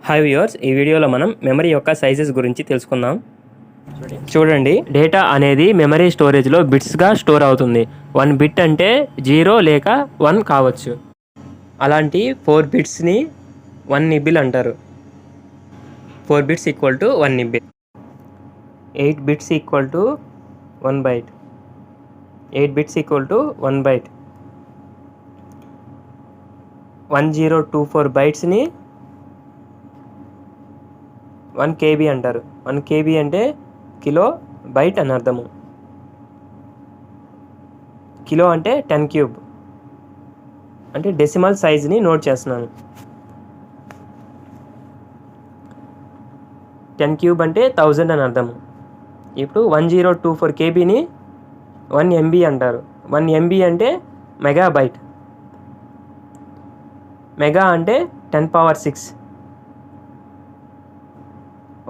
Hi viewers, ఈ వీడియోలో మనం మెమరీ యొక్క సైజెస్ గురించి తెలుసుకుందాం. చూడండి, డేటా అనేది మెమరీ స్టోరేజ్లో బిట్స్గా స్టోర్ అవుతుంది. 1 బిట్ అంటే 0 లేక 1 కావచ్చు. అలాంటి 4 బిట్స్ని 1 నిబ్బిల్ అంటారు. 4 bits equal to 1 nibble. 8 bits equal to 1 byte. 8 bits equal to 1 byte. 1024 బైట్స్ని 1 KB అంటారు. 1 KB అంటే కిలో బైట్ అని అర్థము. కిలో అంటే 10 క్యూబ్, అంటే డెసిమల్ సైజ్ని నోట్ చేస్తున్నాను. 10 క్యూబ్ అంటే 1000 అని అర్థము. ఇప్పుడు 1024 KBని 1 MB అంటారు. 1 MB అంటే మెగాబైట్. మెగా అంటే 10⁶.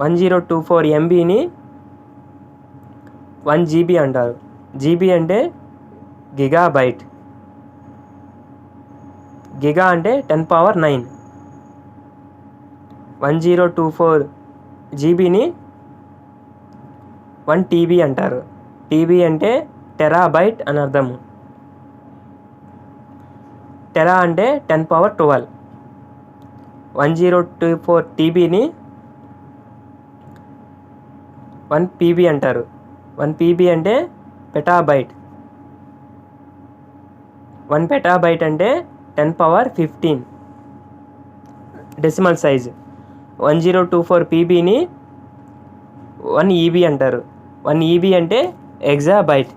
1024 MBని 1 GB అంటారు. GB అంటే గిగాబైట్. గిగా అంటే 10⁹. 1024 GBని 1 TB అంటారు. TB అంటే టెరాబైట్ అని అర్థము. టెరా అంటే 10⁻12. 1024 TBని 1 PB అంటారు. 1 PB అంటే పెటాబైట్. 1 పెటాబైట్ అంటే 10⁻15 డెసిమల్ సైజ్. 1024 PBని 1 EB అంటారు. 1 EB అంటే ఎగ్జాబైట్.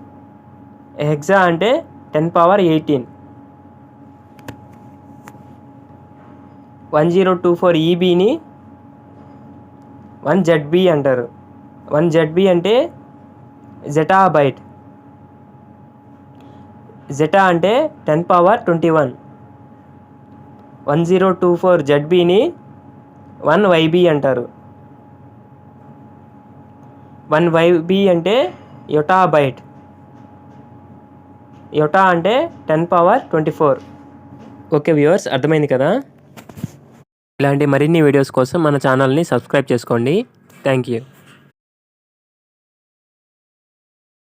హెక్సా అంటే 10⁻18. 1024 EBని 1 ZB అంటారు. 1 ZB అంటే జెటాబైట్. జెటా అంటే 10⁻21. 1024 ZBని 1 YB అంటారు. 1 YB అంటే యొటాబైట్. యొటా అంటే 10⁻24. ఓకే వ్యూవర్స్, అర్థమైంది కదా. ఇలాంటి మరిన్ని వీడియోస్ కోసం మన ఛానల్ని సబ్స్క్రైబ్ చేసుకోండి. Thank you.